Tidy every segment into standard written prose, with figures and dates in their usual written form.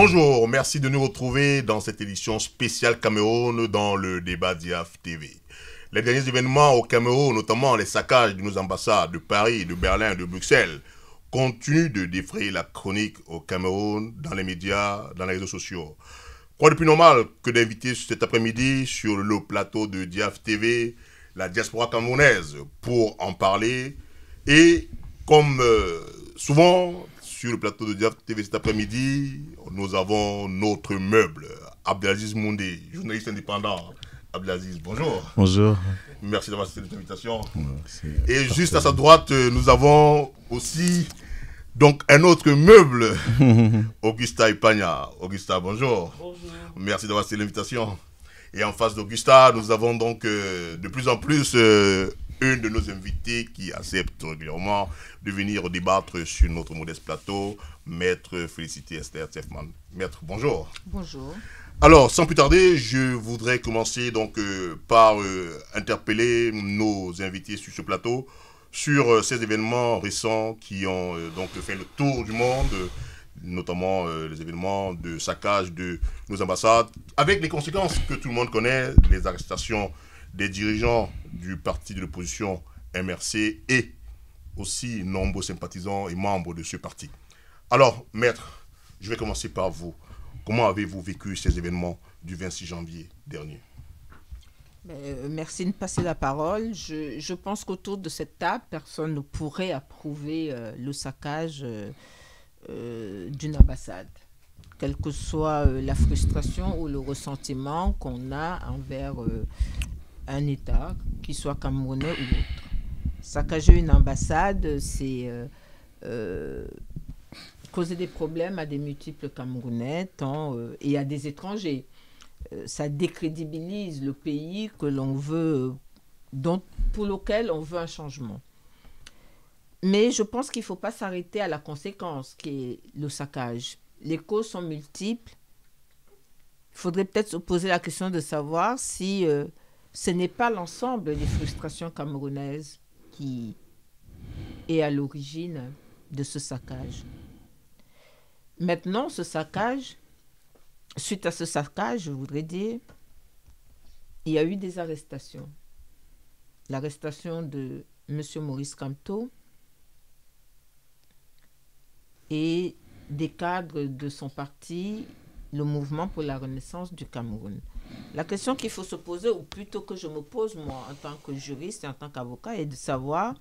Bonjour, merci de nous retrouver dans cette édition spéciale Cameroun dans le débat d'IAF TV. Les derniers événements au Cameroun, notamment les saccages de nos ambassades de Paris, de Berlin et de Bruxelles, continuent de défrayer la chronique au Cameroun, dans les médias, dans les réseaux sociaux. Quoi de plus normal que d'inviter cet après-midi sur le plateau de DIAF TV la diaspora camerounaise pour en parler. Et comme souvent sur le plateau de DIAF TV cet après-midi, nous avons notre meuble, Abdelaziz Moundé, journaliste indépendant. Abdelaziz, bonjour. Bonjour. Merci d'avoir accepté l'invitation. Et juste à sa droite, nous avons aussi donc un autre meuble, Augusta Ipagna. Augusta, bonjour. Bonjour. Merci d'avoir accepté l'invitation. Et en face d'Augusta, nous avons donc de plus en plus une de nos invités qui accepte régulièrement de venir débattre sur notre modeste plateau, Maître Félicité Esther Tefman. Maître, bonjour. Bonjour. Alors, sans plus tarder, je voudrais commencer donc par interpeller nos invités sur ce plateau sur ces événements récents qui ont donc fait le tour du monde, notamment les événements de saccage de nos ambassades, avec les conséquences que tout le monde connaît, les arrestations des dirigeants du parti de l'opposition MRC et aussi nombreux sympathisants et membres de ce parti. Alors, Maître, je vais commencer par vous. Comment avez-vous vécu ces événements du 26 janvier dernier? Merci de me passer la parole. Je pense qu'autour de cette table, personne ne pourrait approuver le saccage d'une ambassade, quelle que soit la frustration ou le ressentiment qu'on a envers un État, qu'il soit camerounais ou autre. Saccager une ambassade, c'est causer des problèmes à des multiples Camerounais et à des étrangers. Ça décrédibilise le pays que l'on veut, pour lequel on veut un changement. Mais je pense qu'il ne faut pas s'arrêter à la conséquence qui est le saccage. Les causes sont multiples. Il faudrait peut-être se poser la question de savoir si ce n'est pas l'ensemble des frustrations camerounaises qui est à l'origine de ce saccage. Maintenant, suite à ce saccage, je voudrais dire, il y a eu des arrestations. L'arrestation de M. Maurice Kamto et des cadres de son parti, le Mouvement pour la Renaissance du Cameroun. La question qu'il faut se poser, ou plutôt que je me pose moi en tant que juriste et en tant qu'avocat, est de savoir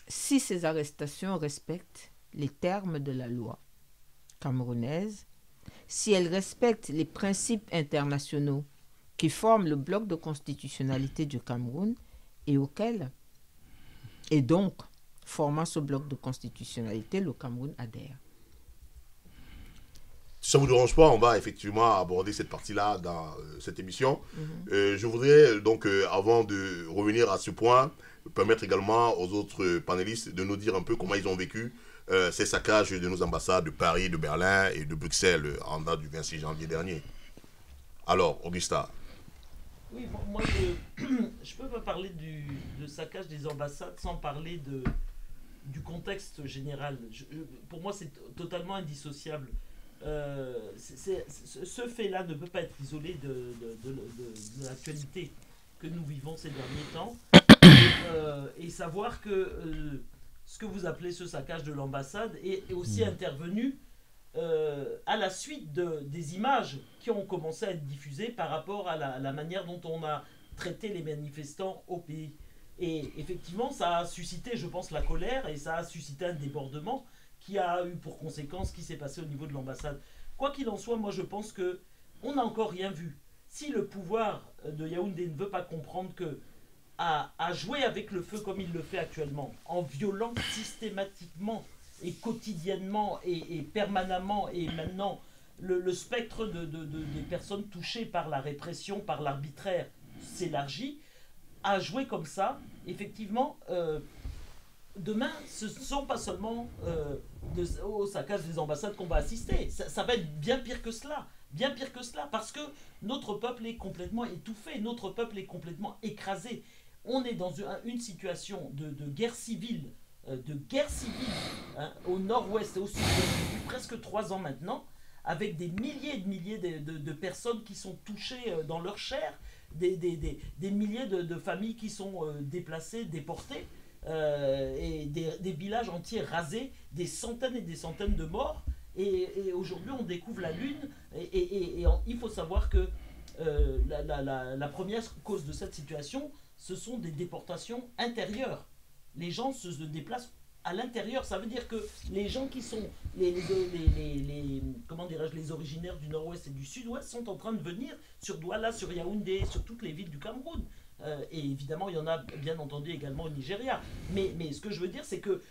si ces arrestations respectent les termes de la loi camerounaise, si elles respectent les principes internationaux qui forment le bloc de constitutionnalité du Cameroun et donc, formant ce bloc de constitutionnalité, le Cameroun adhère. Si ça ne vous dérange pas, on va effectivement aborder cette partie-là dans cette émission. Je voudrais donc, avant de revenir à ce point, permettre également aux autres panélistes de nous dire un peu comment ils ont vécu ces saccages de nos ambassades de Paris, de Berlin et de Bruxelles en date du 26 janvier dernier. Alors, Augusta. Oui, moi, je ne peux pas parler du saccage des ambassades sans parler du contexte général. Pour moi, c'est totalement indissociable. Ce fait-là ne peut pas être isolé de l'actualité que nous vivons ces derniers temps. Et savoir que ce que vous appelez ce saccage de l'ambassade est aussi intervenu à la suite des images qui ont commencé à être diffusées par rapport à la manière dont on a traité les manifestants au pays. Et effectivement, ça a suscité, je pense, la colère et ça a suscité un débordement qui a eu pour conséquence ce qui s'est passé au niveau de l'ambassade. Quoi qu'il en soit, moi je pense qu'on n'a encore rien vu. Si le pouvoir de Yaoundé ne veut pas comprendre que à jouer avec le feu comme il le fait actuellement, en violant systématiquement et quotidiennement et permanemment, et maintenant le spectre des personnes touchées par la répression, par l'arbitraire s'élargit, à jouer comme ça, effectivement, demain, ce ne sont pas seulement au saccage des ambassades qu'on va assister, ça va être bien pire que cela. Bien pire que cela, parce que notre peuple est complètement étouffé, notre peuple est complètement écrasé. On est dans une situation de guerre civile, au nord-ouest et au sud, depuis presque 3 ans maintenant, avec des milliers et des milliers de personnes qui sont touchées dans leur chair, des milliers de familles qui sont déplacées, déportées, et des villages entiers rasés, des centaines et des centaines de morts. Et aujourd'hui, on découvre la Lune, et il faut savoir que la première cause de cette situation, ce sont des déportations intérieures. Les gens se déplacent à l'intérieur. Ça veut dire que les gens qui sont comment dirais-je, les originaires du nord-ouest et du sud-ouest sont en train de venir sur Douala, sur Yaoundé, sur toutes les villes du Cameroun. Et évidemment, il y en a bien entendu également au Nigeria. Mais ce que je veux dire, c'est que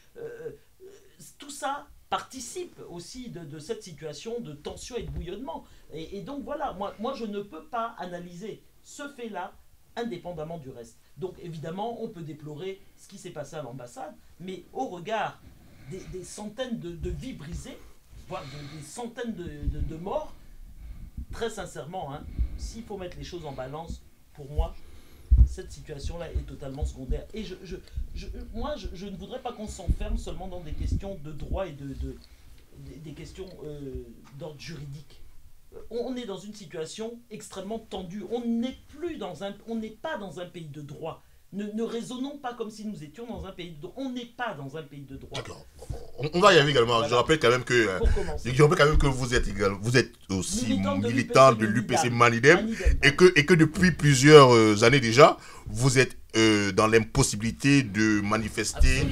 tout ça participe aussi de cette situation de tension et de bouillonnement. Et donc voilà, moi je ne peux pas analyser ce fait-là indépendamment du reste. Donc évidemment, on peut déplorer ce qui s'est passé à l'ambassade, mais au regard des centaines de vies brisées, voire des centaines de morts, très sincèrement, hein, s'il faut mettre les choses en balance, pour moi, cette situation-là est totalement secondaire. Et moi, je ne voudrais pas qu'on s'enferme seulement dans des questions de droit et des questions d'ordre juridique. On est dans une situation extrêmement tendue. On n'est pas dans un pays de droit. Ne raisonnons pas comme si nous étions dans un pays de droit. On n'est pas dans un pays de droit. D'accord. On va y arriver également. Voilà. Je rappelle quand même que vous êtes aussi militant de l'UPC Manidem et que depuis plusieurs années déjà, vous êtes dans l'impossibilité de manifester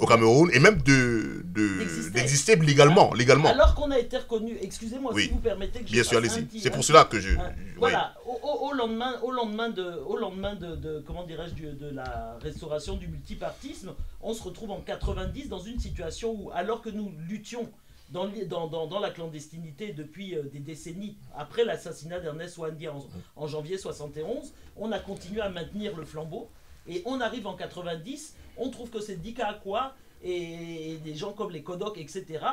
au Cameroun et même d'exister légalement. Alors qu'on a été reconnu, excusez-moi si vous permettez que je bien sûr, allez-y. C'est pour cela que je... Voilà, au lendemain de comment dirais-je, de la restauration du multipartisme, on se retrouve en 90 dans une situation où, alors que nous luttions dans la clandestinité depuis des décennies, après l'assassinat d'Ernest Ouandi en janvier 71, on a continué à maintenir le flambeau, et on arrive en 90, on trouve que c'est Dika Akwa et des gens comme les Kodok, etc.,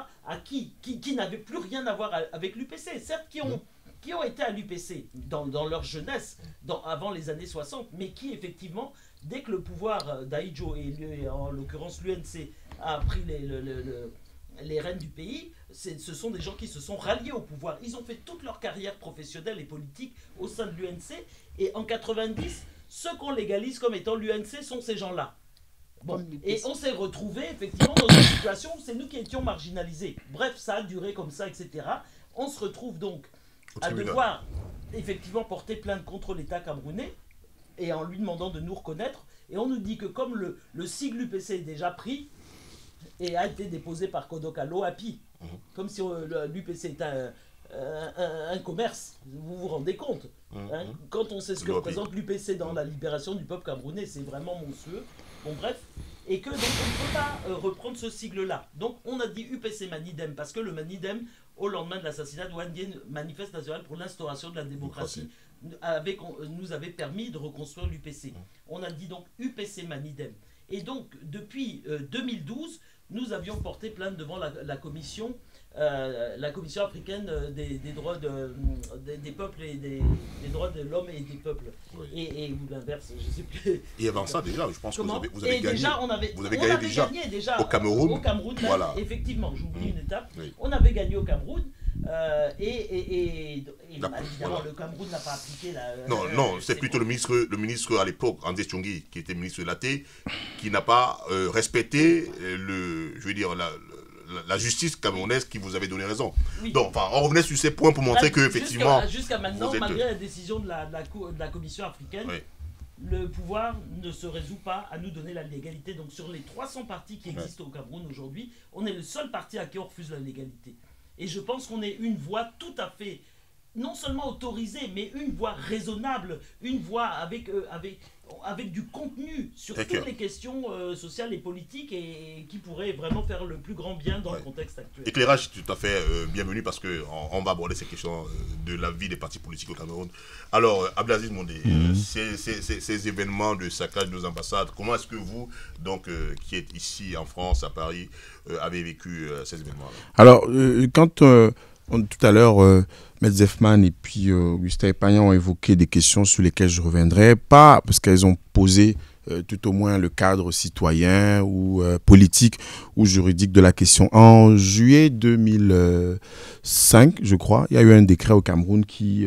qui n'avaient plus rien à voir avec l'UPC, certes qui ont été à l'UPC dans leur jeunesse, avant les années 60, mais qui effectivement, dès que le pouvoir d'Aïdjo, et en l'occurrence l'UNC, a pris les rênes du pays, ce sont des gens qui se sont ralliés au pouvoir. Ils ont fait toute leur carrière professionnelle et politique au sein de l'UNC, et en 90, ceux qu'on légalise comme étant l'UNC sont ces gens-là. Bon, et on s'est retrouvés effectivement dans une situation où c'est nous qui étions marginalisés. Bref, ça a duré comme ça, etc. On se retrouve donc à devoir effectivement porter plainte contre l'État camerounais, et en lui demandant de nous reconnaître, et on nous dit que comme le sigle UPC est déjà pris et a été déposé par Kodok à l'OAPI, comme si l'UPC était un commerce, vous vous rendez compte, hein, quand on sait ce que représente l'UPC dans la libération du peuple camerounais, c'est vraiment monstrueux. Bon bref, et que donc on ne peut pas reprendre ce sigle-là. Donc on a dit UPC Manidem, parce que le Manidem, au lendemain de l'assassinat de Ouandi, manifeste national pour l'instauration de la démocratie, nous avait permis de reconstruire l'UPC. On a dit donc UPC Manidem. Et donc depuis 2012, nous avions porté plainte devant la commission africaine des droits des peuples et des droits de l'homme et des peuples. Oui. Et ou l'inverse, je ne sais plus. Et avant ça, déjà, je pense que vous avez gagné. Déjà, on avait gagné déjà au Cameroun. Au Cameroun, voilà. Effectivement, j'oublie une étape. Oui. On avait gagné au Cameroun. Évidemment, le Cameroun n'a pas appliqué Non, c'est plutôt le ministre à l'époque, André Tchongi, qui était ministre de l'AT, qui n'a pas respecté la justice camerounaise qui vous avait donné raison. Oui. Donc, on revenait sur ces points pour montrer que effectivement. Jusqu'à maintenant, malgré la décision de la Commission africaine, oui, le pouvoir ne se résout pas à nous donner la légalité. Donc, sur les 300 partis qui existent au Cameroun aujourd'hui, on est le seul parti à qui on refuse la légalité. Et je pense qu'on est une voie tout à fait, non seulement autorisée, mais une voie raisonnable, une voie avec du contenu sur toutes les questions sociales et politiques, et qui pourrait vraiment faire le plus grand bien dans le contexte actuel. Éclairage tout à fait bienvenu, parce qu'on va aborder ces questions de la vie des partis politiques au Cameroun. Alors, Abdelaziz Mondé, ces événements de saccage de nos ambassades, comment est-ce que vous, donc, qui êtes ici en France, à Paris, avez vécu ces événements-là? Alors, quand tout à l'heure, Maître Zefman et puis Augustin Epagnan ont évoqué des questions sur lesquelles je reviendrai, pas parce qu'elles ont posé tout au moins le cadre citoyen ou politique ou juridique de la question. En juillet 2005, je crois, il y a eu un décret au Cameroun qui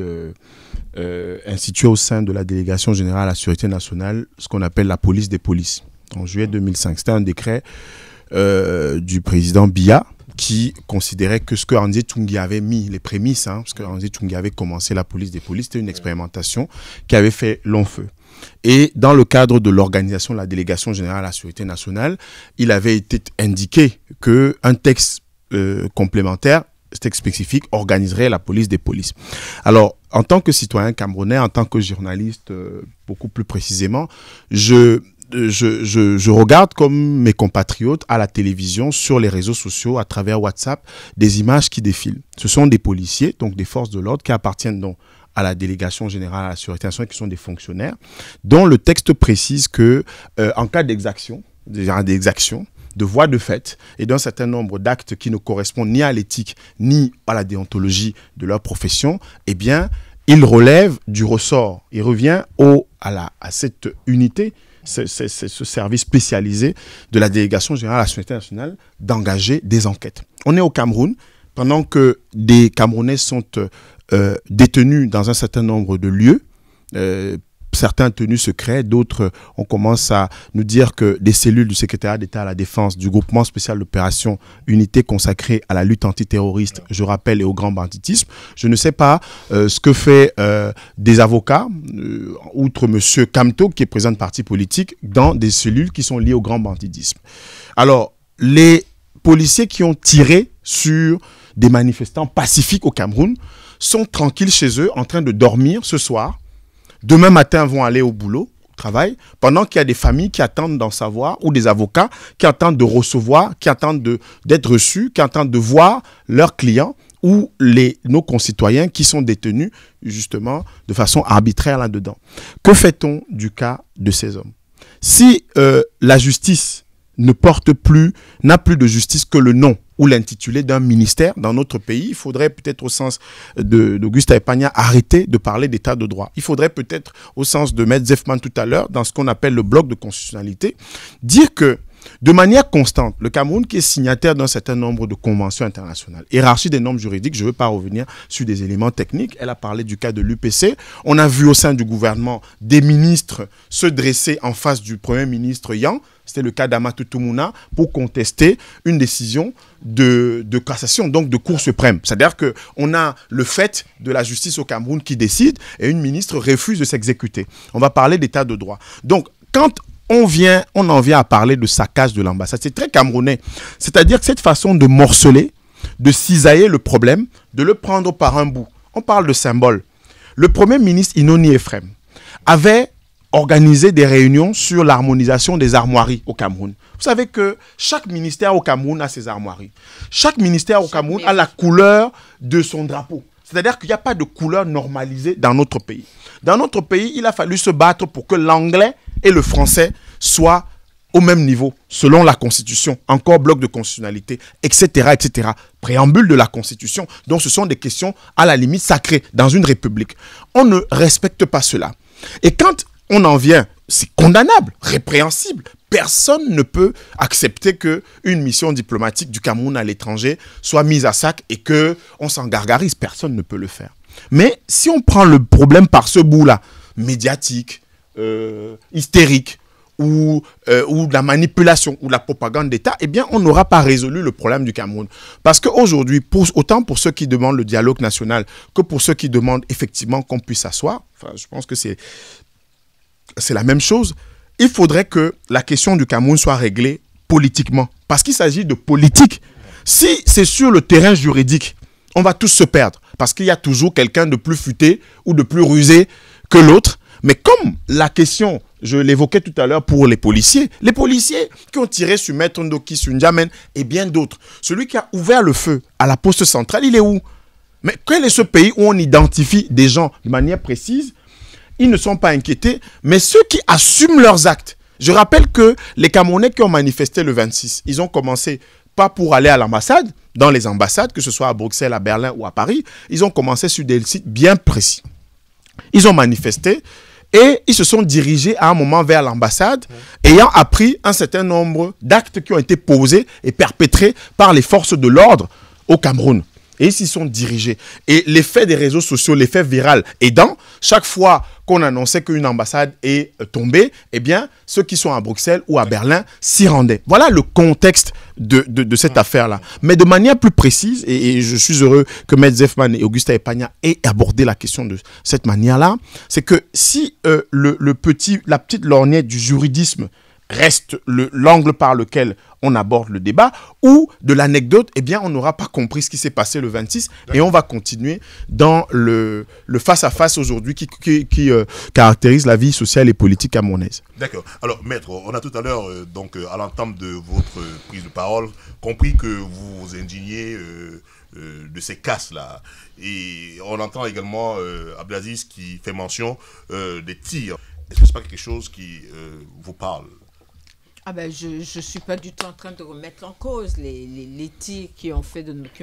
instituait au sein de la délégation générale à la sécurité nationale ce qu'on appelle la police des polices. En juillet 2005, c'était un décret du président Biya, qui considérait que ce que André Tchungi avait mis, les prémices, parce que André Tchungi avait commencé la police des polices, c'était une expérimentation qui avait fait long feu. Et dans le cadre de l'organisation de la délégation générale à la sécurité nationale, il avait été indiqué qu'un texte complémentaire, texte spécifique, organiserait la police des polices. Alors, en tant que citoyen camerounais, en tant que journaliste, beaucoup plus précisément, je regarde comme mes compatriotes à la télévision, sur les réseaux sociaux, à travers WhatsApp, des images qui défilent. Ce sont des policiers, donc des forces de l'ordre, qui appartiennent donc à la délégation générale à la sécurité nationale, qui sont des fonctionnaires, dont le texte précise que en cas d'exaction, de voies de fait et d'un certain nombre d'actes qui ne correspondent ni à l'éthique ni à la déontologie de leur profession, eh bien, il relève du ressort. Il revient à cette unité, ce service spécialisé de la délégation générale à la sécurité nationale d'engager des enquêtes. On est au Cameroun, pendant que des Camerounais sont détenus dans un certain nombre de lieux, certains tenus secrets, d'autres, on commence à nous dire que des cellules du secrétariat d'État à la défense, du groupement spécial d'opération, unité consacrée à la lutte antiterroriste, je rappelle, et au grand banditisme. Je ne sais pas ce que fait des avocats, outre M. Kamto, qui est président de parti politique, dans des cellules qui sont liées au grand banditisme. Alors, les policiers qui ont tiré sur des manifestants pacifiques au Cameroun sont tranquilles chez eux, en train de dormir ce soir. Demain matin, vont aller au boulot, au travail, pendant qu'il y a des familles qui attendent d'en savoir, ou des avocats qui attendent de recevoir, qui attendent d'être reçus, qui attendent de voir leurs clients ou nos concitoyens qui sont détenus justement de façon arbitraire là-dedans. Que fait-on du cas de ces hommes? Si la justice n'a plus de justice que le nom ou l'intitulé d'un ministère dans notre pays, il faudrait peut-être, au sens d'Auguste Epagna, arrêter de parler d'état de droit. Il faudrait peut-être, au sens de Maître Zeffman tout à l'heure, dans ce qu'on appelle le bloc de constitutionnalité, dire que de manière constante, le Cameroun, qui est signataire d'un certain nombre de conventions internationales, hiérarchie des normes juridiques, je ne veux pas revenir sur des éléments techniques, elle a parlé du cas de l'UPC, on a vu au sein du gouvernement des ministres se dresser en face du Premier ministre Yang, c'était le cas d'Amatou Toumouna, pour contester une décision de cassation, donc de Cour suprême. C'est-à-dire qu'on a le fait de la justice au Cameroun qui décide et une ministre refuse de s'exécuter. On va parler d'état de droit. Donc, quand on en vient à parler de saccage de l'ambassade, c'est très camerounais. C'est-à-dire que cette façon de morceler, de cisailler le problème, de le prendre par un bout. On parle de symbole. Le Premier ministre Inoni Efrem avait organisé des réunions sur l'harmonisation des armoiries au Cameroun. Vous savez que chaque ministère au Cameroun a ses armoiries. Chaque ministère au Cameroun a la couleur de son drapeau. C'est-à-dire qu'il n'y a pas de couleur normalisée dans notre pays. Dans notre pays, il a fallu se battre pour que l'anglais et le français soient au même niveau, selon la Constitution, encore bloc de constitutionnalité, etc., etc. Préambule de la Constitution. Donc ce sont des questions à la limite sacrées dans une république. On ne respecte pas cela. Et quand on en vient, c'est condamnable, répréhensible. Personne ne peut accepter qu'une mission diplomatique du Cameroun à l'étranger soit mise à sac et qu'on s'en gargarise. Personne ne peut le faire. Mais si on prend le problème par ce bout-là, médiatique, hystérique, ou de la manipulation, ou de la propagande d'État, eh bien, on n'aura pas résolu le problème du Cameroun. Parce qu'aujourd'hui, autant pour ceux qui demandent le dialogue national que pour ceux qui demandent effectivement qu'on puisse s'asseoir, enfin, je pense que c'est la même chose, il faudrait que la question du Cameroun soit réglée politiquement. Parce qu'il s'agit de politique. Si c'est sur le terrain juridique, on va tous se perdre. Parce qu'il y a toujours quelqu'un de plus futé ou de plus rusé que l'autre. Mais comme la question, je l'évoquais tout à l'heure pour les policiers qui ont tiré sur Maître Ndoki, sur N'Djamène et bien d'autres. Celui qui a ouvert le feu à la poste centrale, il est où? Mais quel est ce pays où on identifie des gens de manière précise? Ils ne sont pas inquiétés, mais ceux qui assument leurs actes. Je rappelle que les Camerounais qui ont manifesté le 26, ils ont commencé pas pour aller à l'ambassade, dans les ambassades, que ce soit à Bruxelles, à Berlin ou à Paris, ils ont commencé sur des sites bien précis. Ils ont manifesté Et ils se sont dirigés à un moment vers l'ambassade, ayant appris un certain nombre d'actes qui ont été posés et perpétrés par les forces de l'ordre au Cameroun. Et ils s'y sont dirigés. Et l'effet des réseaux sociaux, l'effet viral aidant, chaque fois qu'on annonçait qu'une ambassade est tombée, eh bien, ceux qui sont à Bruxelles ou à Berlin s'y rendaient. Voilà le contexte de cette affaire-là. Mais de manière plus précise, et je suis heureux que Maître Zeffman et Augusta Epagna aient abordé la question de cette manière-là, c'est que si la petite lorgnette du juridisme reste l'angle par lequel on aborde le débat, ou de l'anecdote, eh bien, on n'aura pas compris ce qui s'est passé le 26, et on va continuer dans le face-à-face aujourd'hui qui caractérise la vie sociale et politique camerounaise. D'accord. Alors, Maître, on a tout à l'heure, à l'entame de votre prise de parole, compris que vous vous indigniez de ces casses-là. Et on entend également Abdelaziz qui fait mention des tirs. Est-ce que ce n'est pas quelque chose qui vous parle? Ah ben, je ne suis pas du tout en train de remettre en cause les tirs qui ont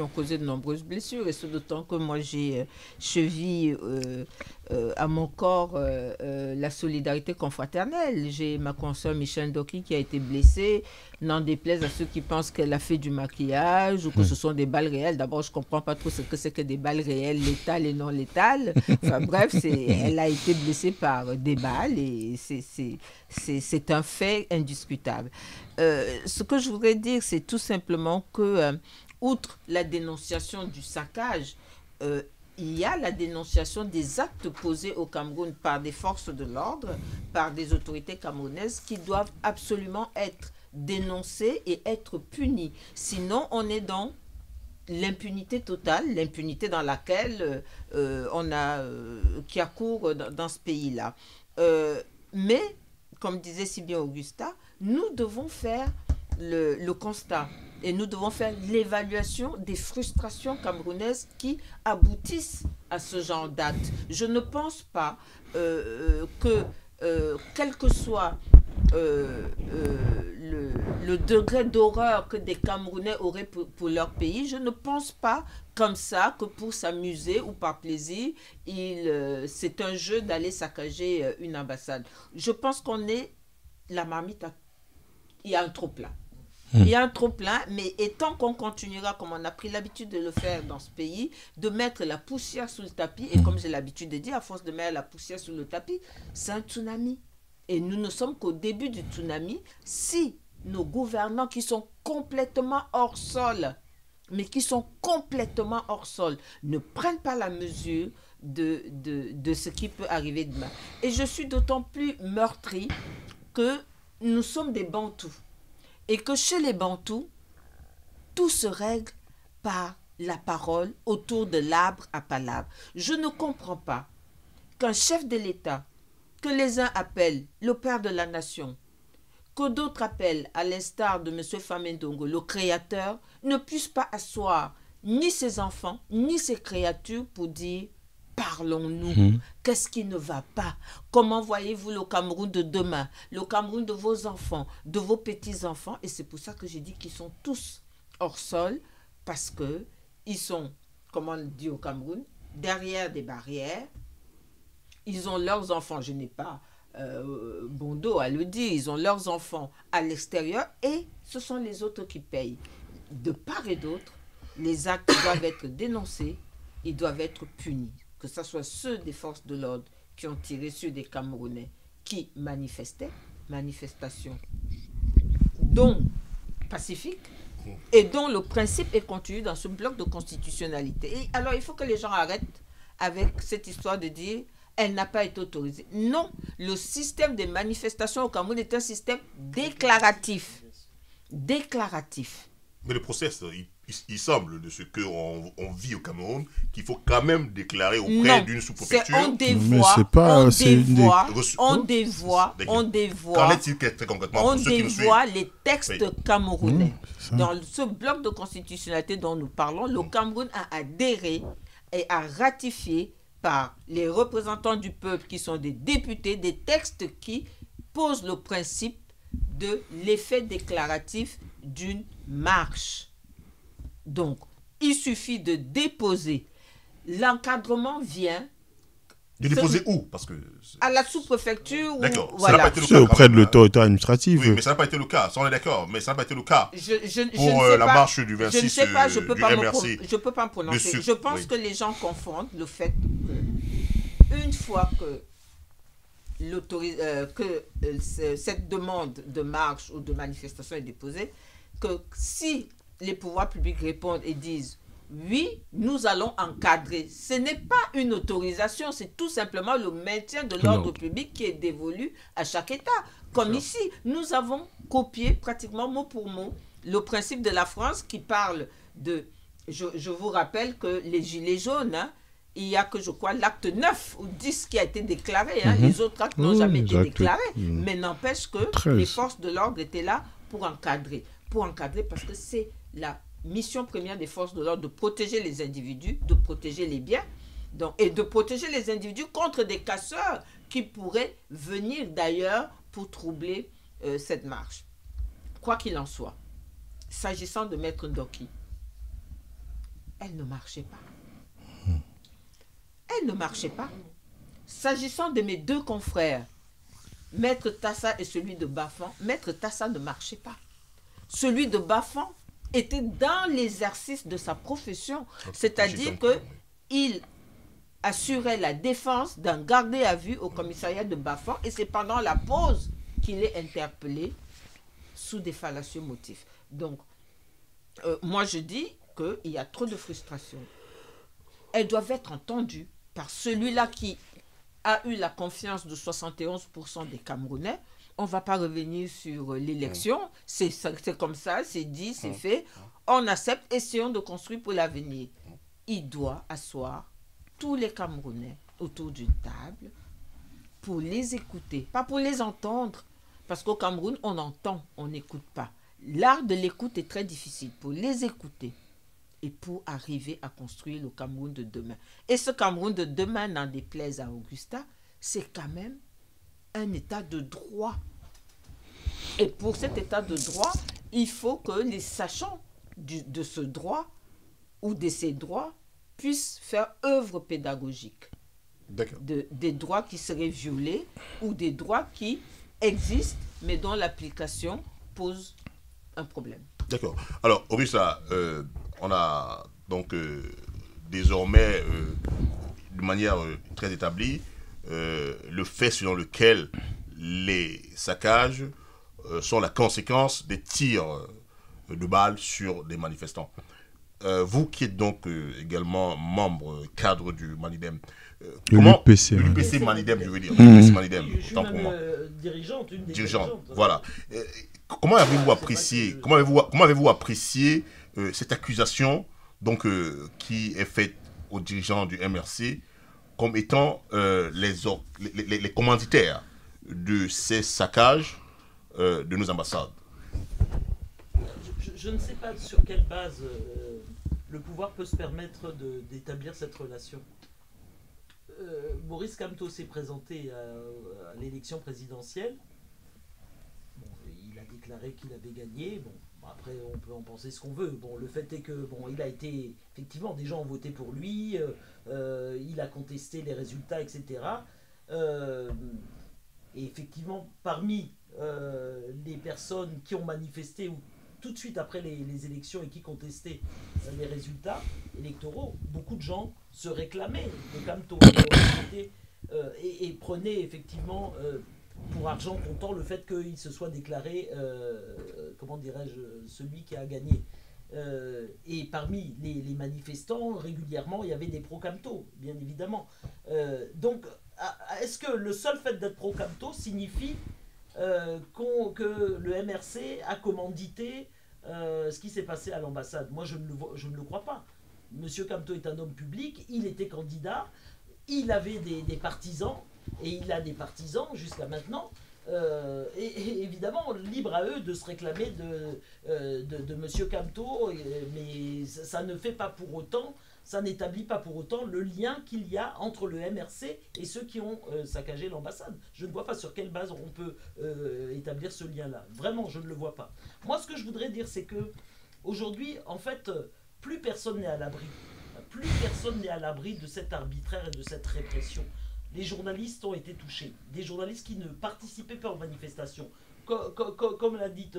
causé de nombreuses blessures. Et ce d'autant que moi, j'ai cheville à mon corps la solidarité confraternelle. J'ai ma consoeur Michel Doki qui a été blessée. N'en déplaise à ceux qui pensent qu'elle a fait du maquillage ou que ce sont des balles réelles. D'abord, je ne comprends pas trop ce que c'est que des balles réelles, létales et non létales. Enfin bref, elle a été blessée par des balles et c'est un fait indiscutable. Ce que je voudrais dire, c'est tout simplement que, outre la dénonciation du saccage, il y a la dénonciation des actes posés au Cameroun par des forces de l'ordre, par des autorités camerounaises qui doivent absolument être dénoncés et être punis. Sinon, on est dans l'impunité totale, l'impunité dans laquelle qui accourt dans ce pays-là. Mais, comme disait si bien Augusta, nous devons faire le constat et nous devons faire l'évaluation des frustrations camerounaises qui aboutissent à ce genre d'actes. Je ne pense pas que, quel que soit le degré d'horreur que des Camerounais auraient pour leur pays, je ne pense pas comme ça que pour s'amuser ou par plaisir, c'est un jeu d'aller saccager une ambassade. Je pense qu'on est la marmite, il y a un trop-plein. Il y a un trop-plein, mais tant qu'on continuera, comme on a pris l'habitude de le faire dans ce pays, de mettre la poussière sous le tapis, et comme j'ai l'habitude de dire, à force de mettre la poussière sous le tapis, c'est un tsunami. Et nous ne sommes qu'au début du tsunami. Si nos gouvernants qui sont complètement hors sol, mais qui sont complètement hors sol, ne prennent pas la mesure de ce qui peut arriver demain. Et je suis d'autant plus meurtri que nous sommes des Bantous. Et que chez les Bantous, tout se règle par la parole autour de l'arbre à palabre. Je ne comprends pas qu'un chef de l'État, que les uns appellent le père de la nation, que d'autres appellent, à l'instar de M. Famendongo, le créateur, ne puisse pas asseoir ni ses enfants, ni ses créatures pour dire « parlons-nous ». Qu'est-ce qui ne va pas? Comment voyez-vous le Cameroun de demain? Le Cameroun de vos enfants, de vos petits-enfants? Et c'est pour ça que j'ai dit qu'ils sont tous hors sol, parce qu'ils sont, comme on dit au Cameroun, derrière des barrières. Ils ont leurs enfants, je n'ai pas bon dos à le dire, ils ont leurs enfants à l'extérieur et ce sont les autres qui payent. De part et d'autre, les actes doivent être dénoncés, ils doivent être punis. Que ce soit ceux des forces de l'ordre qui ont tiré sur des Camerounais qui manifestaient, manifestation dont pacifique, et dont le principe est contenu dans ce bloc de constitutionnalité. Et alors, il faut que les gens arrêtent avec cette histoire de dire elle n'a pas été autorisée. Non, le système des manifestations au Cameroun est un système déclaratif. Déclaratif. Mais le process, il semble de ce qu'on vit au Cameroun qu'il faut quand même déclarer auprès d'une sous-préfecture. On dévoie, Qu'en est-il très concrètement on dévoie les textes camerounais. Dans ce bloc de constitutionnalité dont nous parlons, le Cameroun a adhéré et a ratifié par les représentants du peuple qui sont des députés, des textes qui posent le principe de l'effet déclaratif d'une marche. Donc, il suffit de déposer. L'encadrement vient Déposer où? Parce que... À la sous-préfecture. D'accord. Voilà. Ça n'a pas été le C'est cas. auprès de l'autorité administrative. Oui, mais ça n'a pas été le cas. Ça, on est d'accord. Mais ça n'a pas été le cas. Je Pour ne sais la pas, marche du 26 je ne sais pas, je peux du pas MRC. je peux pas me prononcer. Je pense que les gens confondent le fait que une fois que cette demande de marche ou de manifestation est déposée, que si les pouvoirs publics répondent et disent oui, nous allons encadrer. Ce n'est pas une autorisation, c'est tout simplement le maintien de l'ordre public qui est dévolu à chaque État. Comme ici, nous avons copié pratiquement mot pour mot le principe de la France qui parle de... Je vous rappelle que les Gilets jaunes, hein, il y a que, je crois, l'acte 9 ou 10 qui a été déclaré. Hein. Les autres actes n'ont jamais été déclarés. Mais n'empêche que 13. les forces de l'ordre étaient là pour encadrer. Pour encadrer parce que c'est la mission première des forces de l'ordre de protéger les individus, de protéger les biens, donc, et de protéger les individus contre des casseurs qui pourraient venir d'ailleurs pour troubler cette marche. Quoi qu'il en soit, s'agissant de Maître Ndoki, elle ne marchait pas. Elle ne marchait pas. S'agissant de mes deux confrères, Maître Tassa et celui de Bafan, Maître Tassa ne marchait pas. Celui de Bafan était dans l'exercice de sa profession, c'est-à-dire qu'il assurait la défense d'un gardé à vue au commissariat de Bafan et c'est pendant la pause qu'il est interpellé sous des fallacieux motifs. Donc, moi je dis qu'il y a trop de frustration. Elles doivent être entendues par celui-là qui a eu la confiance de 71% des Camerounais. On ne va pas revenir sur l'élection. C'est comme ça, c'est dit, c'est fait. On accepte, essayons de construire pour l'avenir. Il doit asseoir tous les Camerounais autour d'une table pour les écouter, pas pour les entendre. Parce qu'au Cameroun, on entend, on n'écoute pas. L'art de l'écoute est très difficile pour les écouter et pour arriver à construire le Cameroun de demain. Et ce Cameroun de demain, n'en déplaise à Augusta, c'est quand même un état de droit. Et pour cet état de droit, il faut que les sachants de ce droit ou de ces droits puissent faire œuvre pédagogique. Des droits qui seraient violés ou des droits qui existent mais dont l'application pose un problème. D'accord. Alors, Augusta, on a donc désormais, de manière très établie, le fait selon lequel les saccages sont la conséquence des tirs de balles sur des manifestants. Vous qui êtes donc également membre, cadre du Manidem, l'UPC Manidem, je veux dire, l'UPC Manidem, je suis même dirigeante, une des dirigeantes. Voilà. Comment avez-vous apprécié, cette accusation donc, qui est faite aux dirigeants du MRC comme étant les commanditaires de ces saccages de nos ambassades? Je ne sais pas sur quelle base le pouvoir peut se permettre d'établir cette relation. Maurice Kamto s'est présenté à l'élection présidentielle. Bon, il a déclaré qu'il avait gagné. Bon, après, on peut en penser ce qu'on veut. Bon, le fait est que il a été effectivement, des gens ont voté pour lui. Il a contesté les résultats, etc. Et effectivement, parmi les personnes qui ont manifesté tout de suite après les élections et qui contestaient les résultats électoraux, beaucoup de gens se réclamaient de Kamto et prenaient effectivement pour argent comptant le fait qu'il se soit déclaré, comment dirais-je, celui qui a gagné. Et parmi les manifestants, régulièrement, il y avait des pro-Kamto, bien évidemment. Donc, est-ce que le seul fait d'être pro-Kamto signifie que le MRC a commandité ce qui s'est passé à l'ambassade? Moi, je ne le crois pas. Monsieur Kamto est un homme public, il était candidat, il avait des partisans, et il a des partisans jusqu'à maintenant. Et évidemment, libre à eux de se réclamer de Monsieur Kamto, mais ça ne fait pas pour autant, ça n'établit pas pour autant le lien qu'il y a entre le MRC et ceux qui ont saccagé l'ambassade. Je ne vois pas sur quelle base on peut établir ce lien-là. Vraiment, je ne le vois pas. Moi, ce que je voudrais dire, c'est que aujourd'hui, en fait, plus personne n'est à l'abri. Plus personne n'est à l'abri de cet arbitraire et de cette répression. les journalistes ont été touchés. Des journalistes qui ne participaient pas aux manifestations. Comme l'a dit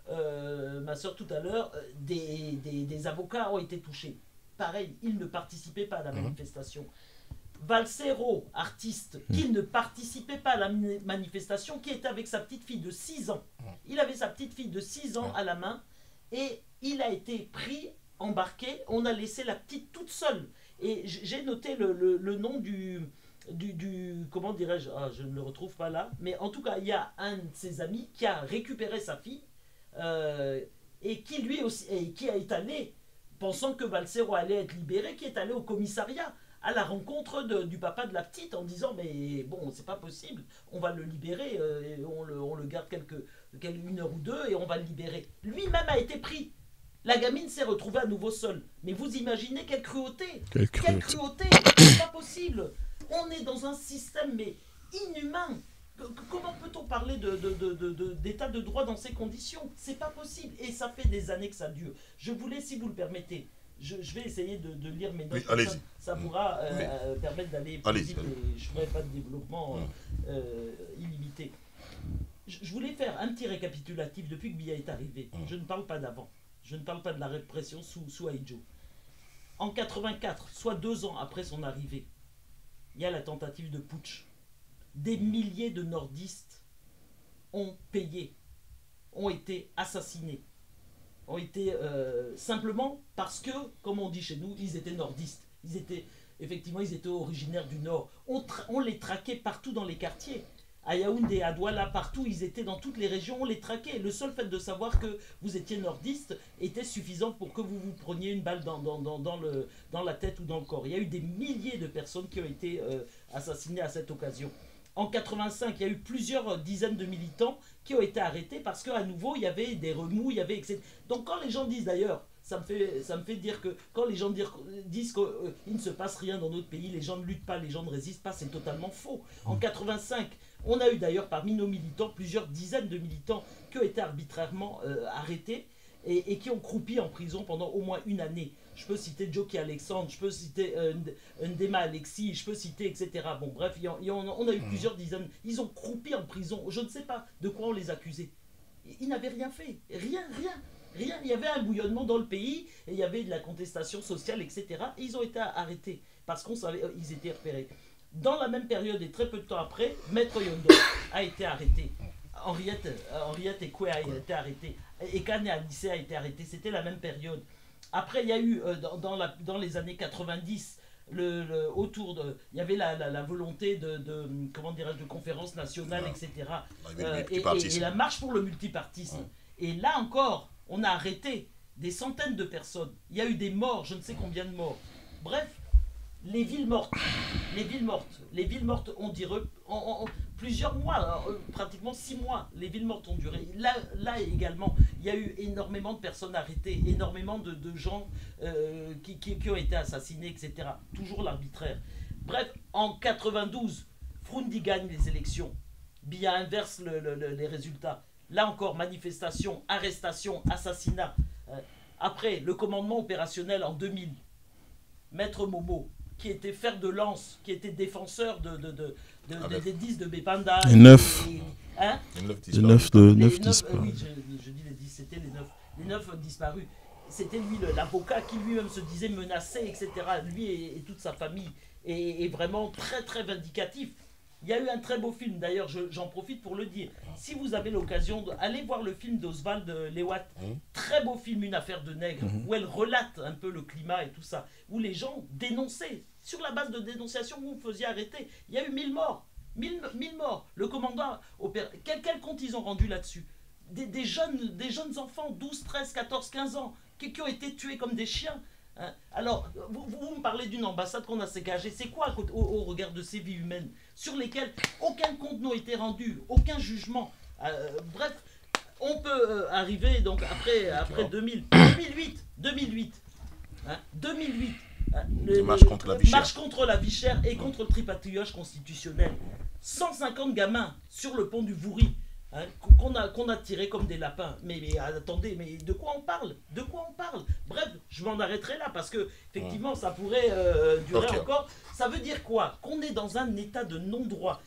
ma soeur tout à l'heure, des avocats ont été touchés. Pareil, ils ne participaient pas à la manifestation. Valsero, artiste, qui ne participait pas à la manifestation, qui était avec sa petite fille de 6 ans. Il avait sa petite fille de 6 ans à la main et il a été pris, embarqué. On a laissé la petite toute seule. Et j'ai noté le nom du comment dirais-je, je ne le retrouve pas là, mais en tout cas, il y a un de ses amis qui a récupéré sa fille et qui lui aussi, et qui est allé, pensant que Valsero allait être libéré, qui est allé au commissariat à la rencontre du papa de la petite en disant mais bon, c'est pas possible, on va le libérer, on le garde une heure ou deux et on va le libérer. Lui-même a été pris. La gamine s'est retrouvée à nouveau seule. Mais vous imaginez quelle cruauté. Quelle cruauté. C'est pas possible. On est dans un système mais inhumain. Comment peut-on parler d'état de droit dans ces conditions? C'est pas possible. Et ça fait des années que ça dure. Je voulais, si vous le permettez, je vais essayer de lire mes notes. Oui, ça pourra permettre d'aller plus vite. Et je ne ferai pas de développement illimité. Je voulais faire un petit récapitulatif depuis que Biya est arrivé. Je ne parle pas d'avant. Je ne parle pas de la répression sous Ahidjo. En 84, soit 2 ans après son arrivée, il y a la tentative de putsch. Des milliers de nordistes ont payé, ont été assassinés. Ont été simplement parce que, comme on dit chez nous, ils étaient nordistes. Ils étaient originaires du Nord. On les traquait partout dans les quartiers. À Yaoundé, à Douala, partout, ils étaient dans toutes les régions, on les traquait. Le seul fait de savoir que vous étiez nordiste était suffisant pour que vous vous preniez une balle dans la tête ou dans le corps. Il y a eu des milliers de personnes qui ont été assassinées à cette occasion. En 85, il y a eu plusieurs dizaines de militants qui ont été arrêtés parce qu'à nouveau, il y avait des remous, il y avait etc. Donc quand les gens disent d'ailleurs, ça me fait dire que quand les gens disent qu'il ne se passe rien dans notre pays, les gens ne luttent pas, les gens ne résistent pas, c'est totalement faux. En 85, on a eu d'ailleurs parmi nos militants plusieurs dizaines de militants qui ont été arbitrairement arrêtés et qui ont croupi en prison pendant au moins 1 année. Je peux citer Joki Alexandre, je peux citer Ndema Alexis, je peux citer etc. Bon bref, on a eu plusieurs dizaines. Ils ont croupi en prison. Je ne sais pas de quoi on les accusait. Ils n'avaient rien fait. Rien. Il y avait un bouillonnement dans le pays, et il y avait de la contestation sociale, etc. Et ils ont été arrêtés parce qu'on savait, ils étaient repérés. Dans la même période et très peu de temps après, Maître Yondo a été arrêté. Henriette Ekwe a été arrêté. Ekane Adissé a été arrêté. C'était la même période. Après, il y a eu, dans les années 90, il y avait la volonté de conférence nationale, etc. Et la marche pour le multipartisme. Et là encore, on a arrêté des centaines de personnes. Il y a eu des morts, je ne sais combien de morts. Bref, les villes mortes ont duré plusieurs mois, pratiquement 6 mois, les villes mortes ont duré. Là également, il y a eu énormément de personnes arrêtées, énormément de gens qui ont été assassinés, etc. Toujours l'arbitraire. Bref, en 92, Frundi gagne les élections. Biya inverse les résultats. Là encore, manifestation, arrestation, assassinat. Après, le commandement opérationnel en 2000. Maître Momo, qui était fer de lance, qui était défenseur des 10 de Bepanda. Les 9. Les 9 disparus. Oui, je dis les 10, c'était les 9. Les 9 disparus. C'était lui, l'avocat, qui lui-même se disait menacé, etc. Lui et toute sa famille. Et vraiment très, très vindicatif. Il y a eu un très beau film, d'ailleurs, j'en profite pour le dire. Si vous avez l'occasion d'aller voir le film d'Oswald Lewat, très beau film, Une affaire de nègre, où elle relate un peu le climat et tout ça, où les gens dénonçaient. Sur la base de dénonciation, vous faisiez arrêter. Il y a eu 1000 morts. 1000 morts. Le commandant opère. Quel compte ils ont rendu là-dessus? Des jeunes enfants, 12, 13, 14, 15 ans, qui ont été tués comme des chiens. Hein? Alors, vous me parlez d'une ambassade qu'on a ségagée. C'est quoi au regard de ces vies humaines sur lesquelles aucun compte n'a été rendu, aucun jugement. Bref, on peut arriver donc après 2008. Hein, 2008. Marche contre la vie chère. Marche contre la vie chère et contre le tripatouillage constitutionnel. 150 gamins sur le pont du Vouri. hein, qu'on a tirés comme des lapins. Mais attendez, mais de quoi on parle? De quoi on parle? Bref, je m'en arrêterai là parce que effectivement, ça pourrait durer encore. Ça veut dire quoi? Qu'on est dans un état de non-droit.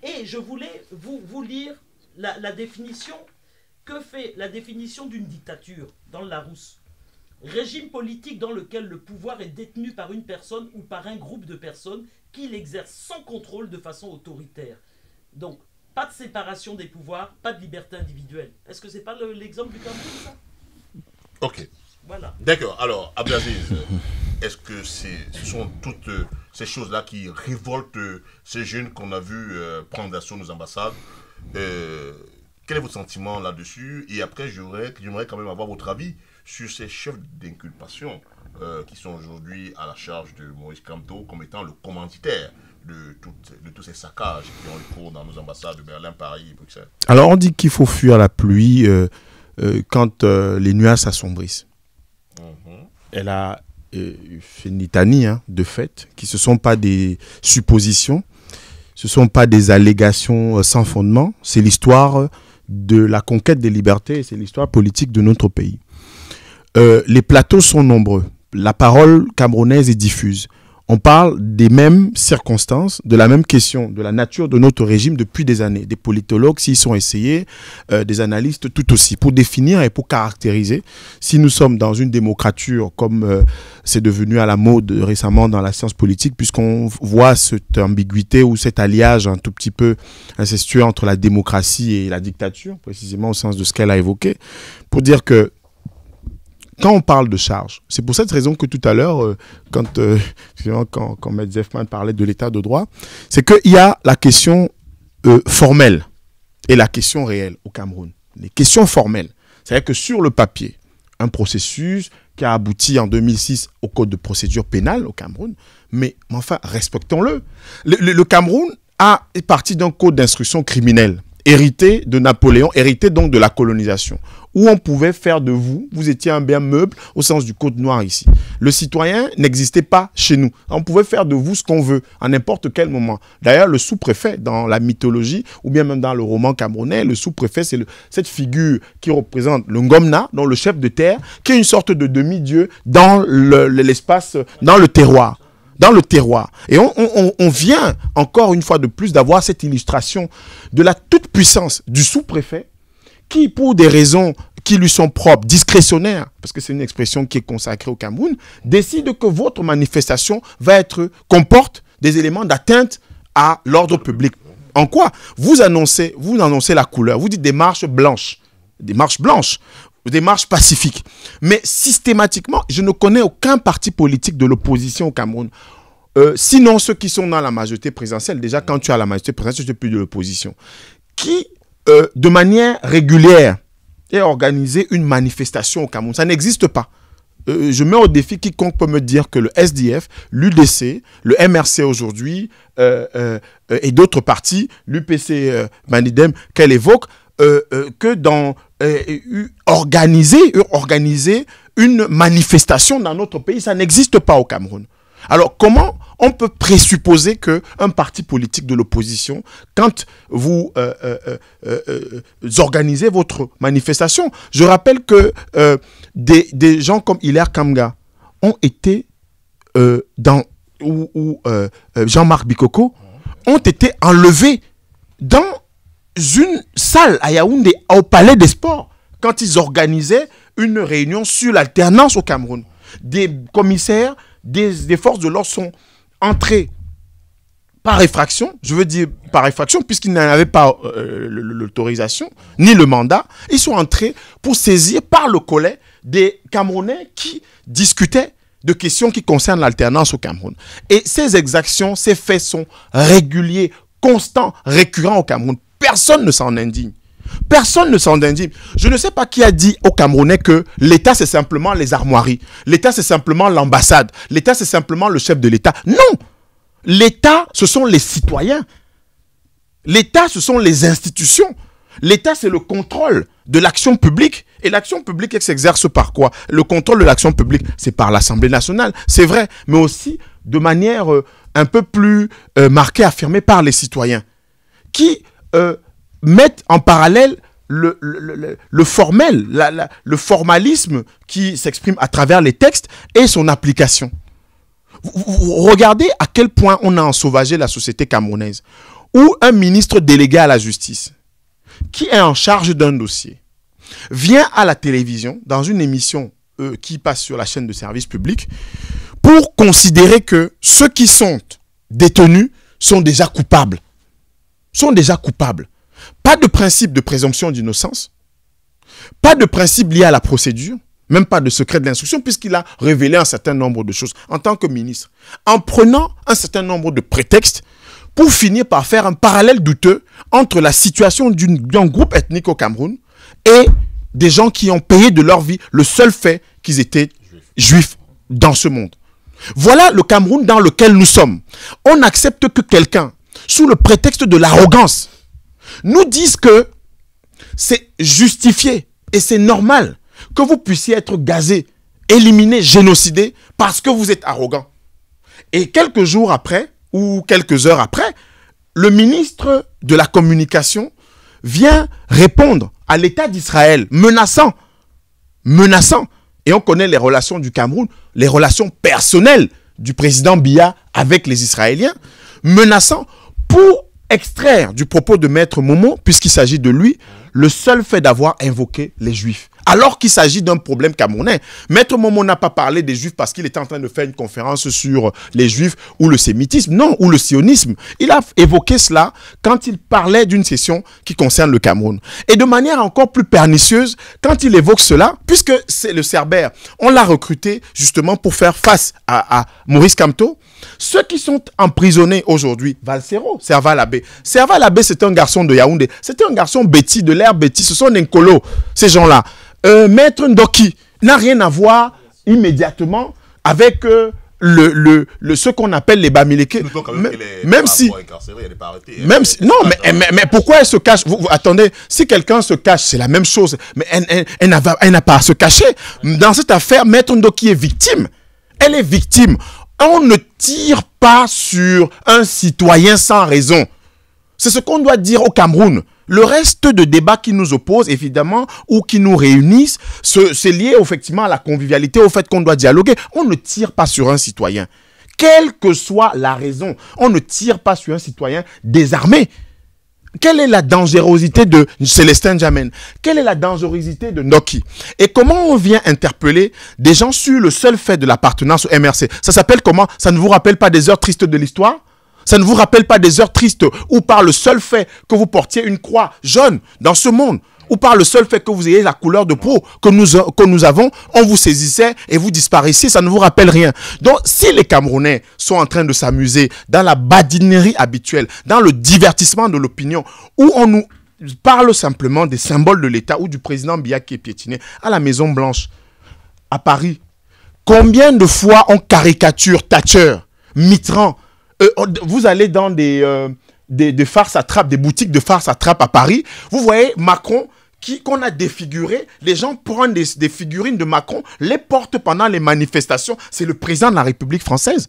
Et je voulais vous lire la définition. Que fait la définition d'une dictature dans le Larousse? Régime politique dans lequel le pouvoir est détenu par une personne ou par un groupe de personnes qui l'exerce sans contrôle de façon autoritaire. Donc, pas de séparation des pouvoirs, pas de liberté individuelle. Est-ce que c'est pas l'exemple du Cameroun, ça? Ok. Voilà. D'accord. Alors, Abdelaziz, est-ce que ce sont toutes ces choses-là qui révoltent ces jeunes qu'on a vus prendre d'assaut nos ambassades? Quel est votre sentiment là-dessus? Et après, j'aimerais quand même avoir votre avis sur ces chefs d'inculpation qui sont aujourd'hui à la charge de Maurice Kamto comme étant le commanditaire de tous ces saccages qui ont eu cours dans nos ambassades de Berlin, Paris et Bruxelles. Alors, on dit qu'il faut fuir la pluie quand les nuages s'assombrissent. Elle a fait une litanie de faits qui ne sont pas des suppositions, ce ne sont pas des allégations sans fondement, c'est l'histoire de la conquête des libertés et c'est l'histoire politique de notre pays. Les plateaux sont nombreux. La parole camerounaise est diffuse. On parle des mêmes circonstances, de la même question, de la nature de notre régime depuis des années. Des politologues s'y sont essayés, des analystes tout aussi, pour définir et pour caractériser si nous sommes dans une démocrature comme c'est devenu à la mode récemment dans la science politique, puisqu'on voit cette ambiguïté ou cet alliage un tout petit peu incestueux entre la démocratie et la dictature, précisément au sens de ce qu'elle a évoqué, pour dire que quand on parle de charge, c'est pour cette raison que tout à l'heure, quand M. Zeffman parlait de l'état de droit, c'est qu'il y a la question formelle et la question réelle au Cameroun. Les questions formelles, c'est-à-dire que sur le papier, un processus qui a abouti en 2006 au code de procédure pénale au Cameroun, mais enfin, respectons-le. Le Cameroun est parti d'un code d'instruction criminelle hérité de Napoléon, hérité donc de la colonisation, où on pouvait faire de vous étiez un bien meuble au sens du code noir ici. Le citoyen n'existait pas chez nous. On pouvait faire de vous ce qu'on veut, à n'importe quel moment. D'ailleurs, le sous-préfet, dans la mythologie, ou bien même dans le roman camerounais, le sous-préfet, c'est cette figure qui représente le Ngomna, donc le chef de terre, qui est une sorte de demi-dieu dans l'espace, dans le terroir. Dans le terroir. Et on vient, encore une fois de plus, d'avoir cette illustration de la toute-puissance du sous-préfet qui, pour des raisons qui lui sont propres, discrétionnaires, parce que c'est une expression qui est consacrée au Cameroun, décide que votre manifestation comporte des éléments d'atteinte à l'ordre public. En quoi? Vous annoncez la couleur, vous dites des marches blanches, des marches pacifiques. Mais systématiquement, je ne connais aucun parti politique de l'opposition au Cameroun. Sinon, ceux qui sont dans la majorité présidentielle, déjà quand tu as la majorité présidentielle, tu n'es plus de l'opposition, qui, de manière régulière, ait organisé une manifestation au Cameroun. Ça n'existe pas. Je mets au défi quiconque peut me dire que le SDF, l'UDC, le MRC aujourd'hui, et d'autres partis, l'UPC Manidem, qu'elle évoque, que dans organiser une manifestation dans notre pays, ça n'existe pas au Cameroun. Alors, comment on peut présupposer qu'un parti politique de l'opposition, quand vous organisez votre manifestation, je rappelle que des gens comme Hilaire Kamga ont été Jean-Marc Bikoko ont été enlevés dans une salle à Yaoundé, au Palais des Sports, quand ils organisaient une réunion sur l'alternance au Cameroun. Des commissaires, des forces de l'ordre sont entrés par effraction, je veux dire par effraction, puisqu'ils n'en avaient pas l'autorisation, ni le mandat. Ils sont entrés pour saisir par le collet des Camerounais qui discutaient de questions qui concernent l'alternance au Cameroun. Et ces exactions, ces faits sont réguliers, constants, récurrents au Cameroun. Personne ne s'en indigne. Personne ne s'en indigne. Je ne sais pas qui a dit aux Camerounais que l'État, c'est simplement les armoiries. L'État, c'est simplement l'ambassade. L'État, c'est simplement le chef de l'État. Non! L'État, ce sont les citoyens. L'État, ce sont les institutions. L'État, c'est le contrôle de l'action publique. Et l'action publique, elle s'exerce par quoi? Le contrôle de l'action publique, c'est par l'Assemblée nationale, c'est vrai, mais aussi de manière un peu plus marquée, affirmée par les citoyens, qui mettent en parallèle le formel, le formalisme qui s'exprime à travers les textes et son application. Vous regardez à quel point on a ensauvagé la société camerounaise, où un ministre délégué à la justice, qui est en charge d'un dossier, vient à la télévision, dans une émission qui passe sur la chaîne de service public, pour considérer que ceux qui sont détenus sont déjà coupables. Pas de principe de présomption d'innocence, pas de principe lié à la procédure, même pas de secret de l'instruction, puisqu'il a révélé un certain nombre de choses en tant que ministre, en prenant un certain nombre de prétextes pour finir par faire un parallèle douteux entre la situation d'un groupe ethnique au Cameroun et des gens qui ont payé de leur vie le seul fait qu'ils étaient juifs dans ce monde. Voilà le Cameroun dans lequel nous sommes. On accepte que quelqu'un, sous le prétexte de l'arrogance, nous dise que c'est justifié et c'est normal que vous puissiez être gazé, éliminé, génocidé parce que vous êtes arrogant. Et quelques jours après, ou quelques heures après, le ministre de la Communication vient répondre à l'État d'Israël, menaçant. Et on connaît les relations du Cameroun, les relations personnelles du président Biya avec les Israéliens, menaçant pour extraire du propos de Maître Momo, puisqu'il s'agit de lui, le seul fait d'avoir invoqué les Juifs. Alors qu'il s'agit d'un problème camerounais. Maître Momo n'a pas parlé des Juifs parce qu'il était en train de faire une conférence sur les Juifs ou le sémitisme, non, ou le sionisme. Il a évoqué cela quand il parlait d'une session qui concerne le Cameroun. Et de manière encore plus pernicieuse, quand il évoque cela, puisque c'est le Cerbère, on l'a recruté justement pour faire face à Maurice Kamto. Ceux qui sont emprisonnés aujourd'hui, Valsero, Serval Abbé. Serval Abbé, c'est un garçon de Yaoundé. C'était un garçon bêtis, de l'air bêtis. Ce sont des nkolos, ces gens-là. Maître Ndoki n'a rien à voir immédiatement avec ce qu'on appelle les Bamileke. Même si... mais pourquoi elle se cache? Attendez, si quelqu'un se cache, c'est la même chose. Mais elle n'a pas à se cacher. Dans cette affaire, Maître Ndoki est victime. Elle est victime. On ne tire pas sur un citoyen sans raison. C'est ce qu'on doit dire au Cameroun. Le reste de débats qui nous opposent, évidemment, ou qui nous réunissent, c'est lié effectivement à la convivialité, au fait qu'on doit dialoguer. On ne tire pas sur un citoyen. Quelle que soit la raison, on ne tire pas sur un citoyen désarmé. Quelle est la dangerosité de Célestin Djamène? Quelle est la dangerosité de Ndoki? Et comment on vient interpeller des gens sur le seul fait de l'appartenance au MRC? Ça s'appelle comment? Ça ne vous rappelle pas des heures tristes de l'histoire? Ça ne vous rappelle pas des heures tristes où par le seul fait que vous portiez une croix jaune dans ce monde, ou par le seul fait que vous ayez la couleur de peau que nous avons, on vous saisissait et vous disparaissiez, ça ne vous rappelle rien. Donc, si les Camerounais sont en train de s'amuser dans la badinerie habituelle, dans le divertissement de l'opinion, où on nous parle simplement des symboles de l'État ou du président Biya qui est piétiné à la Maison Blanche, à Paris, combien de fois on caricature Thatcher, Mitterrand? Vous allez dans des farces à trappe, des boutiques de farces à trappe à Paris, vous voyez Macron qu'on a défiguré, les gens prennent des figurines de Macron, les portent pendant les manifestations. C'est le président de la République française.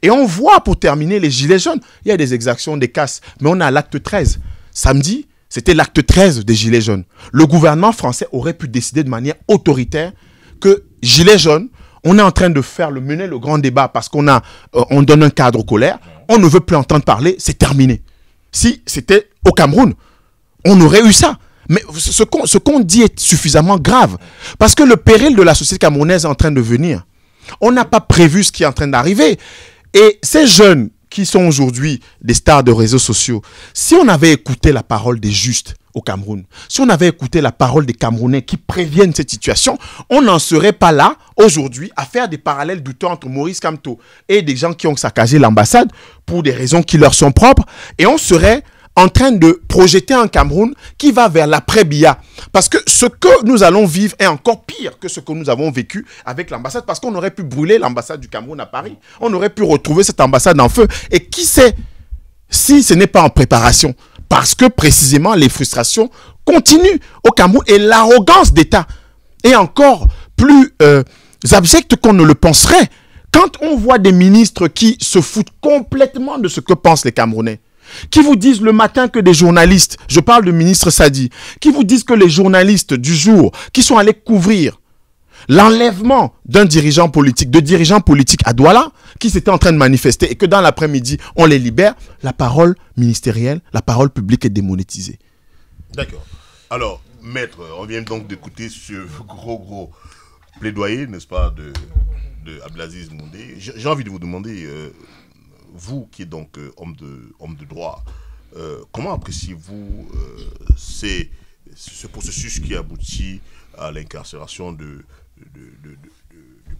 Et on voit, pour terminer, les gilets jaunes. Il y a des exactions, des casses, mais on est à l'acte 13. Samedi, c'était l'acte 13 des gilets jaunes. Le gouvernement français aurait pu décider de manière autoritaire que gilets jaunes, on est en train de mener le grand débat parce qu'on donne un cadre aux colères. On ne veut plus entendre parler, c'est terminé. Si c'était au Cameroun, on aurait eu ça. Mais ce qu'on dit est suffisamment grave. Parce que le péril de la société camerounaise est en train de venir. On n'a pas prévu ce qui est en train d'arriver. Et ces jeunes qui sont aujourd'hui des stars de réseaux sociaux, si on avait écouté la parole des justes au Cameroun, si on avait écouté la parole des Camerounais qui préviennent cette situation, on n'en serait pas là aujourd'hui à faire des parallèles douteux entre Maurice Kamto et des gens qui ont saccagé l'ambassade pour des raisons qui leur sont propres, et on serait en train de projeter un Cameroun qui va vers l'après-Biya. Parce que ce que nous allons vivre est encore pire que ce que nous avons vécu avec l'ambassade, parce qu'on aurait pu brûler l'ambassade du Cameroun à Paris. On aurait pu retrouver cette ambassade en feu. Et qui sait si ce n'est pas en préparation? Parce que précisément les frustrations continuent au Cameroun et l'arrogance d'État est encore plus abjecte qu'on ne le penserait. Quand on voit des ministres qui se foutent complètement de ce que pensent les Camerounais, qui vous disent le matin que des journalistes, je parle de ministre Sadi, qui vous disent que les journalistes du jour, qui sont allés couvrir l'enlèvement d'un dirigeant politique, de dirigeants politiques à Douala, qui s'étaient en train de manifester et que dans l'après-midi, on les libère, la parole ministérielle, la parole publique est démonétisée. D'accord. Alors, maître, on vient donc d'écouter ce gros plaidoyer, n'est-ce pas, de Abdelaziz Moundé. J'ai envie de vous demander, vous qui êtes donc homme de droit, comment appréciez-vous ce processus qui aboutit à l'incarcération du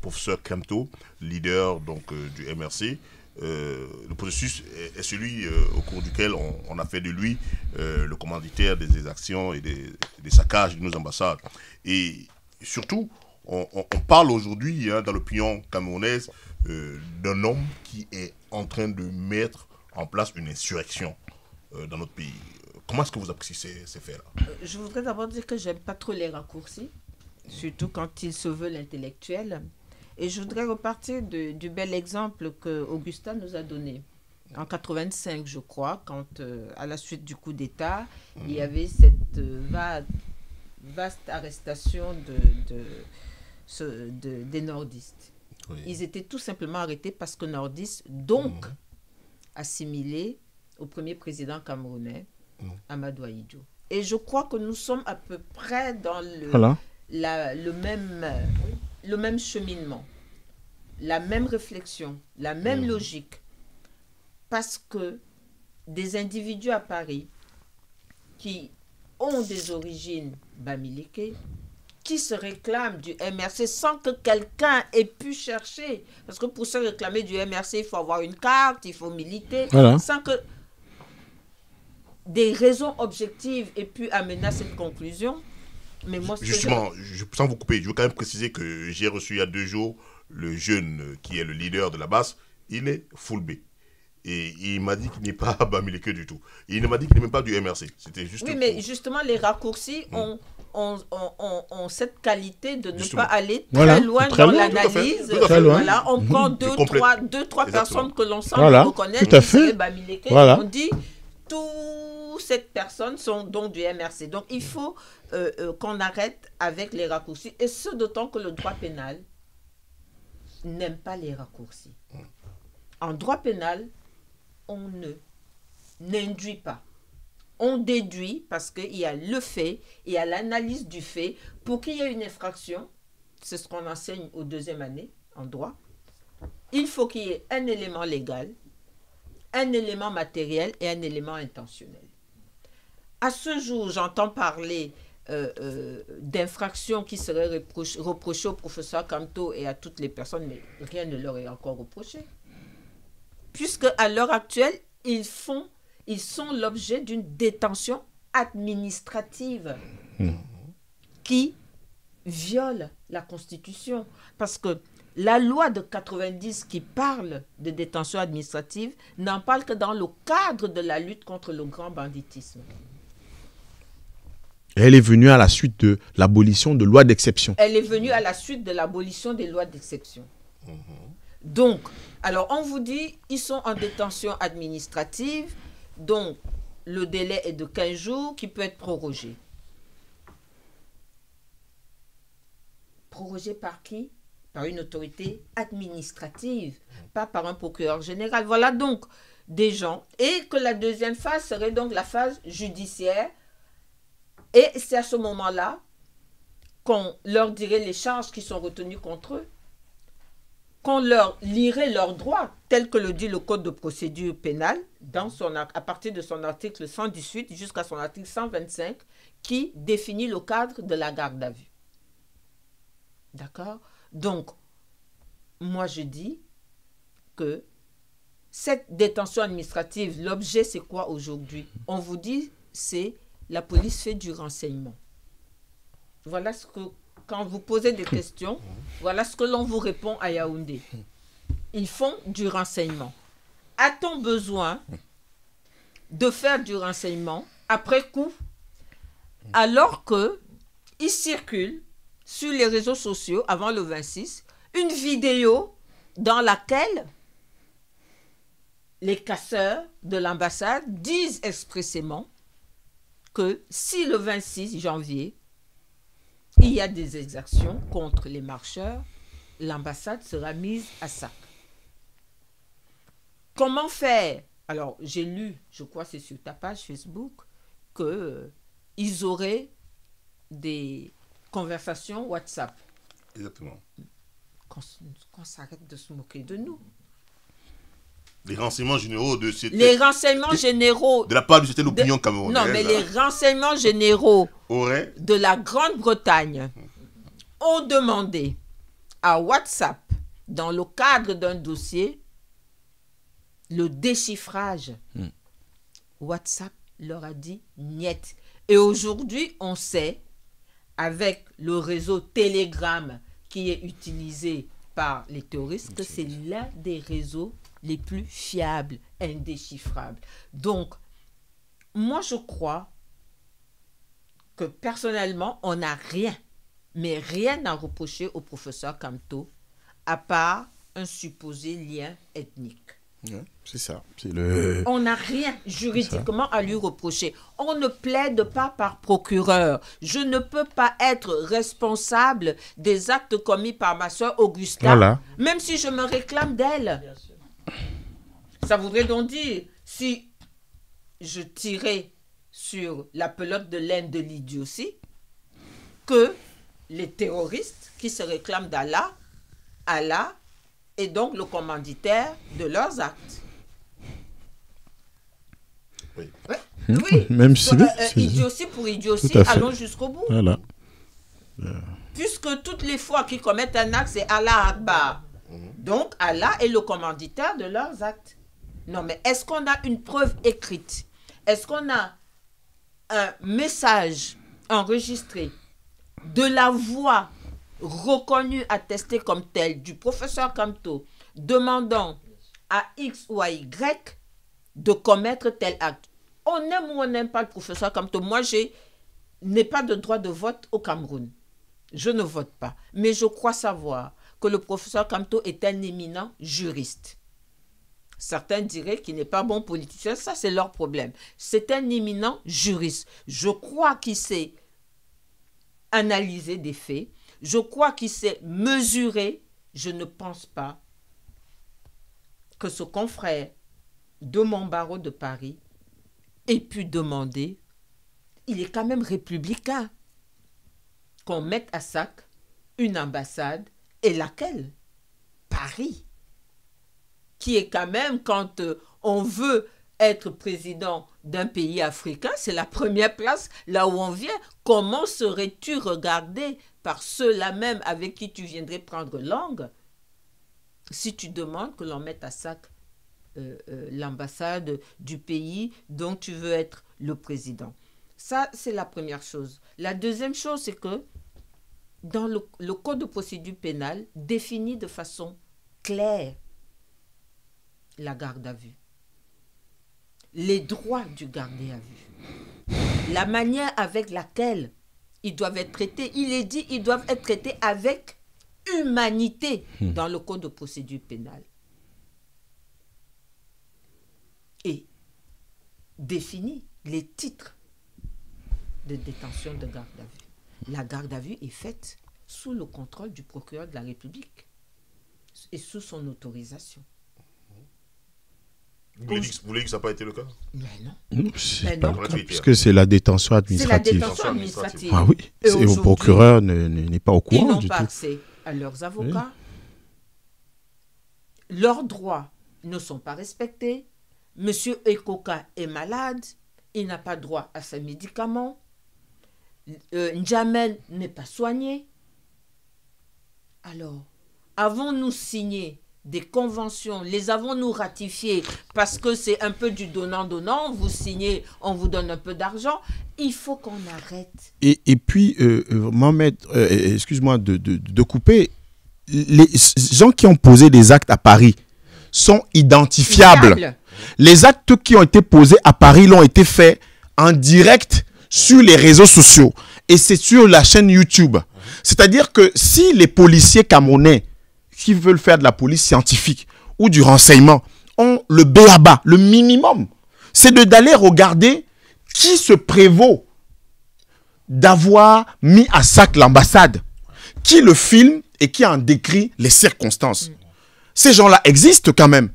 professeur Kemto, leader donc du MRC? Le processus est celui au cours duquel on a fait de lui le commanditaire des actions et des saccages de nos ambassades. Et surtout, on parle aujourd'hui dans l'opinion camerounaise d'un homme qui est en train de mettre en place une insurrection dans notre pays. Comment est-ce que vous appréciez ces faits-là? Je voudrais d'abord dire que j'aime pas trop les raccourcis, surtout quand il se veut l'intellectuel. Et je voudrais repartir du bel exemple que Augustin nous a donné. En 85, je crois, quand à la suite du coup d'État, il y avait cette vaste arrestation des nordistes. Oui. Ils étaient tout simplement arrêtés parce que nordistes, donc assimilés au premier président camerounais, Amadou Ahidjo. Et je crois que nous sommes à peu près dans le même cheminement, la même réflexion, la même logique. Parce que des individus à Paris qui ont des origines bamileke, qui se réclament du MRC sans que quelqu'un ait pu chercher. Parce que pour se réclamer du MRC, il faut avoir une carte, il faut militer, sans que des raisons objectives aient pu amener à cette conclusion. Mais moi, justement, sans vous couper, je veux quand même préciser que j'ai reçu il y a 2 jours le jeune qui est le leader de la base. Il est Fulbé. Et il m'a dit qu'il n'est pas bamileke du tout. Il m'a dit qu'il n'est même pas du MRC. C'était juste mais justement, les raccourcis ont cette qualité de ne pas aller très loin dans l'analyse. Voilà, on prend deux, trois personnes que l'on semble reconnaître qui seraient bamileke. On dit toutes ces personnes sont donc du MRC. Donc, il faut qu'on arrête avec les raccourcis. Et ce, d'autant que le droit pénal n'aime pas les raccourcis. En droit pénal, on n'induit pas. On déduit parce qu'il y a le fait, il y a l'analyse du fait. Pour qu'il y ait une infraction, c'est ce qu'on enseigne aux 2e année en droit, il faut qu'il y ait un élément légal, un élément matériel et un élément intentionnel. À ce jour, j'entends parler d'infractions qui seraient reprochées au professeur Kemto et à toutes les personnes, mais rien ne leur est encore reproché. Puisque à l'heure actuelle, ils sont l'objet d'une détention administrative qui viole la Constitution. Parce que la loi de 90 qui parle de détention administrative n'en parle que dans le cadre de la lutte contre le grand banditisme. Elle est venue à la suite de l'abolition de lois d'exception. Elle est venue à la suite de l'abolition des lois d'exception. Donc, alors on vous dit, ils sont en détention administrative, donc le délai est de 15 jours qui peut être prorogé. Prorogé par qui? Par une autorité administrative, pas par un procureur général. Voilà donc des gens. Et que la deuxième phase serait donc la phase judiciaire. Et c'est à ce moment-là qu'on leur dirait les charges qui sont retenues contre eux, qu'on leur lirait leurs droits, tel que le dit le Code de procédure pénale, à partir de son article 118 jusqu'à son article 125, qui définit le cadre de la garde à vue. D'accord? Donc, moi je dis que cette détention administrative, l'objet c'est quoi aujourd'hui? On vous dit, c'est la police fait du renseignement. Voilà ce que, quand vous posez des questions, voilà ce que l'on vous répond à Yaoundé. Ils font du renseignement. A-t-on besoin de faire du renseignement après coup, alors qu'il circule sur les réseaux sociaux, avant le 26, une vidéo dans laquelle les casseurs de l'ambassade disent expressément que si le 26 janvier, il y a des exactions contre les marcheurs, l'ambassade sera mise à sac. Comment faire? Alors, j'ai lu, je crois que c'est sur ta page Facebook, qu'ils auraient des conversations WhatsApp. Exactement. Qu'on s'arrête de se moquer de nous. Les renseignements généraux de de la part de cette opinion camerounaise. Non, mais les renseignements généraux auraient de la Grande-Bretagne ont demandé à WhatsApp, dans le cadre d'un dossier, le déchiffrage. WhatsApp leur a dit niet. Et aujourd'hui, on sait, avec le réseau Telegram qui est utilisé par les terroristes, que c'est l'un des réseaux les plus fiables, indéchiffrables. Donc, moi, je crois que personnellement, on n'a rien, mais rien à reprocher au professeur Kamto, à part un supposé lien ethnique. Ouais, c'est ça. On n'a rien juridiquement à lui reprocher. On ne plaide pas par procureur. Je ne peux pas être responsable des actes commis par ma soeur Augusta, voilà. Même si je me réclame d'elle. Bien sûr. Ça voudrait donc dire, si je tirais sur la pelote de laine de l'idiotie, que les terroristes qui se réclament d'Allah, Allah est donc le commanditaire de leurs actes. Oui. Ouais. Oui. Même si... idiotie pour idiotie, allons jusqu'au bout. Voilà. Puisque toutes les fois qu'ils commettent un acte, c'est Allah Akbar. Donc, Allah est le commanditaire de leurs actes. Non, mais est-ce qu'on a une preuve écrite? Est-ce qu'on a un message enregistré de la voix reconnue, attestée comme telle, du professeur Kamto, demandant à X ou à Y de commettre tel acte? On aime ou on n'aime pas le professeur Kamto. Moi, je n'ai pas de droit de vote au Cameroun. Je ne vote pas. Mais je crois savoir que le professeur Kamto est un éminent juriste. Certains diraient qu'il n'est pas bon politicien. Ça, c'est leur problème. C'est un éminent juriste. Je crois qu'il sait analyser des faits. Je crois qu'il sait mesurer. Je ne pense pas que ce confrère de mon barreau de Paris ait pu demander, il est quand même républicain, qu'on mette à sac une ambassade, et laquelle? Paris, qui est quand même, quand on veut être président d'un pays africain, c'est la première place là où on vient. Comment serais-tu regardé par ceux-là même avec qui tu viendrais prendre langue si tu demandes que l'on mette à sac l'ambassade du pays dont tu veux être le président? Ça, c'est la première chose. La deuxième chose, c'est que dans le code de procédure pénale définit de façon claire la garde à vue, les droits du gardé à vue, la manière avec laquelle ils doivent être traités. Il est dit qu'ils doivent être traités avec humanité dans le code de procédure pénale. Et définit les titres de détention de garde à vue. La garde à vue est faite sous le contrôle du procureur de la République et sous son autorisation. Vous voulez dire que ça n'a pas été le cas? Mais non. Non, c'est Mais pas non. le cas, parce que c'est la détention administrative. C'est la détention administrative. Ah oui, Et le procureur n'est pas au ils courant n'ont du pas tout. accès à leurs avocats. Oui. Leurs droits ne sont pas respectés. Monsieur Ekoka est malade. Il n'a pas droit à ses médicaments. N'Djamel n'est pas soigné. Alors, avons-nous signé des conventions, les avons-nous ratifiées parce que c'est un peu du donnant-donnant, vous signez, on vous donne un peu d'argent? Il faut qu'on arrête. Et puis, Mohamed, excuse-moi de couper, les gens qui ont posé des actes à Paris sont identifiables. Fiable. Les actes qui ont été posés à Paris l'ont été faits en direct sur les réseaux sociaux et c'est sur la chaîne YouTube. C'est-à-dire que si les policiers camerounais qui veulent faire de la police scientifique ou du renseignement ont le b.a.-ba, le minimum. C'est d'aller regarder qui se prévaut d'avoir mis à sac l'ambassade, qui le filme et qui en décrit les circonstances. Ces gens-là existent quand même.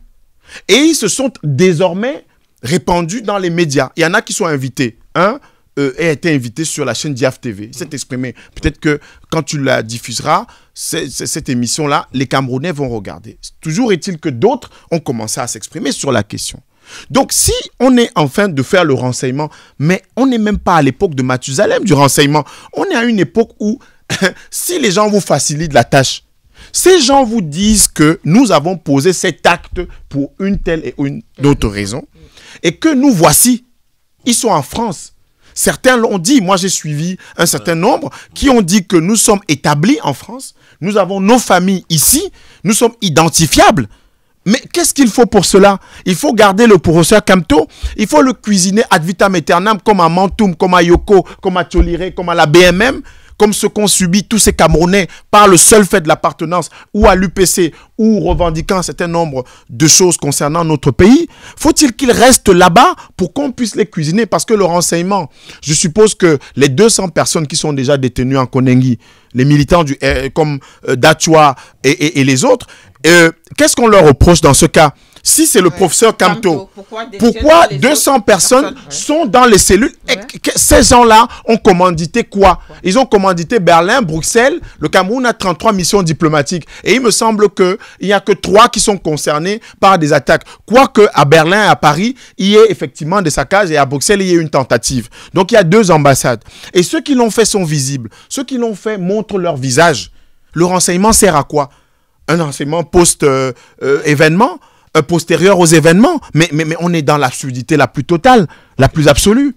Et ils se sont désormais répandus dans les médias. Il y en a qui sont invités. Un a été invité sur la chaîne Diaf TV. Il s'est exprimé. Peut-être que quand tu la diffuseras, cette émission-là, les Camerounais vont regarder. Toujours est-il que d'autres ont commencé à s'exprimer sur la question. Donc, si on est en train de faire le renseignement, mais on n'est même pas à l'époque de Mathusalem du renseignement, on est à une époque où, si les gens vous facilitent la tâche, ces gens vous disent que nous avons posé cet acte pour une telle et une autre raison, et que nous voici, ils sont en France. Certains l'ont dit, moi j'ai suivi un certain nombre qui ont dit que nous sommes établis en France, nous avons nos familles ici, nous sommes identifiables. Mais qu'est-ce qu'il faut pour cela? Il faut garder le professeur Kamto, il faut le cuisiner ad vitam aeternam comme à Mantoum, comme à Yoko, comme à Tcholiré, comme à la BMM, comme ce qu'ont subi tous ces Camerounais par le seul fait de l'appartenance ou à l'UPC ou revendiquant un certain nombre de choses concernant notre pays. Faut-il qu'ils restent là-bas pour qu'on puisse les cuisiner? Parce que le renseignement, je suppose que les 200 personnes qui sont déjà détenues en Konengi, les militants comme Dachua et les autres, qu'est-ce qu'on leur reproche dans ce cas? Si c'est le professeur Kamto, pourquoi 200 personnes sont dans les cellules? Ces gens-là ont commandité quoi? Ils ont commandité Berlin, Bruxelles. Le Cameroun a 33 missions diplomatiques. Et il me semble qu'il n'y a que 3 qui sont concernés par des attaques. Quoique à Berlin et à Paris, il y ait effectivement des saccages et à Bruxelles, il y ait une tentative. Donc il y a 2 ambassades. Et ceux qui l'ont fait sont visibles. Ceux qui l'ont fait montrent leur visage. Le renseignement sert à quoi? Un renseignement post-événement postérieur aux événements, mais on est dans l'absurdité la plus totale, la plus absolue.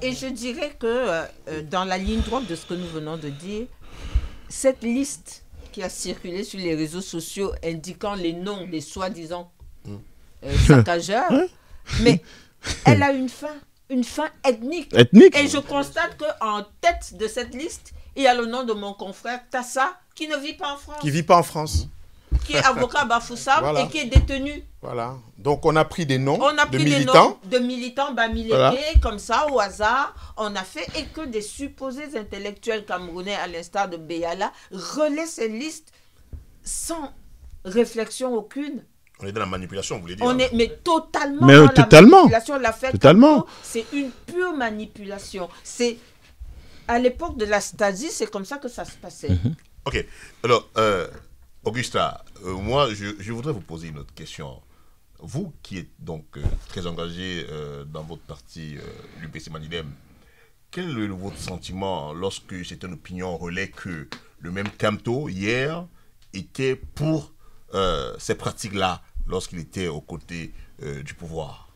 Et je dirais que dans la ligne droite de ce que nous venons de dire, cette liste qui a circulé sur les réseaux sociaux indiquant les noms des soi-disant saccageurs, mais elle a une fin ethnique. Et je constate qu'en tête de cette liste, il y a le nom de mon confrère Tassa qui ne vit pas en France. Qui vit pas en France. Qui est avocat Bafoussam voilà. Et qui est détenu. Voilà. Donc on a pris des noms de militants. De militants bamilégués, voilà. Comme ça, au hasard. On a fait et que des supposés intellectuels camerounais, à l'instar de Beyala, relaient ces listes sans réflexion aucune. On est dans la manipulation, vous voulez dire. On est mais totalement dans la manipulation. L'affaire Kamto, c'est une pure manipulation. C'est à l'époque de la Stasi, c'est comme ça que ça se passait. Ok. Alors, Augusta, moi, je voudrais vous poser une autre question. Vous qui êtes donc très engagé dans votre parti, l'UPC Manilem, quel est votre sentiment lorsque certaines opinions relaient que le même Kamto, hier, était pour ces pratiques-là lorsqu'il était aux côtés du pouvoir?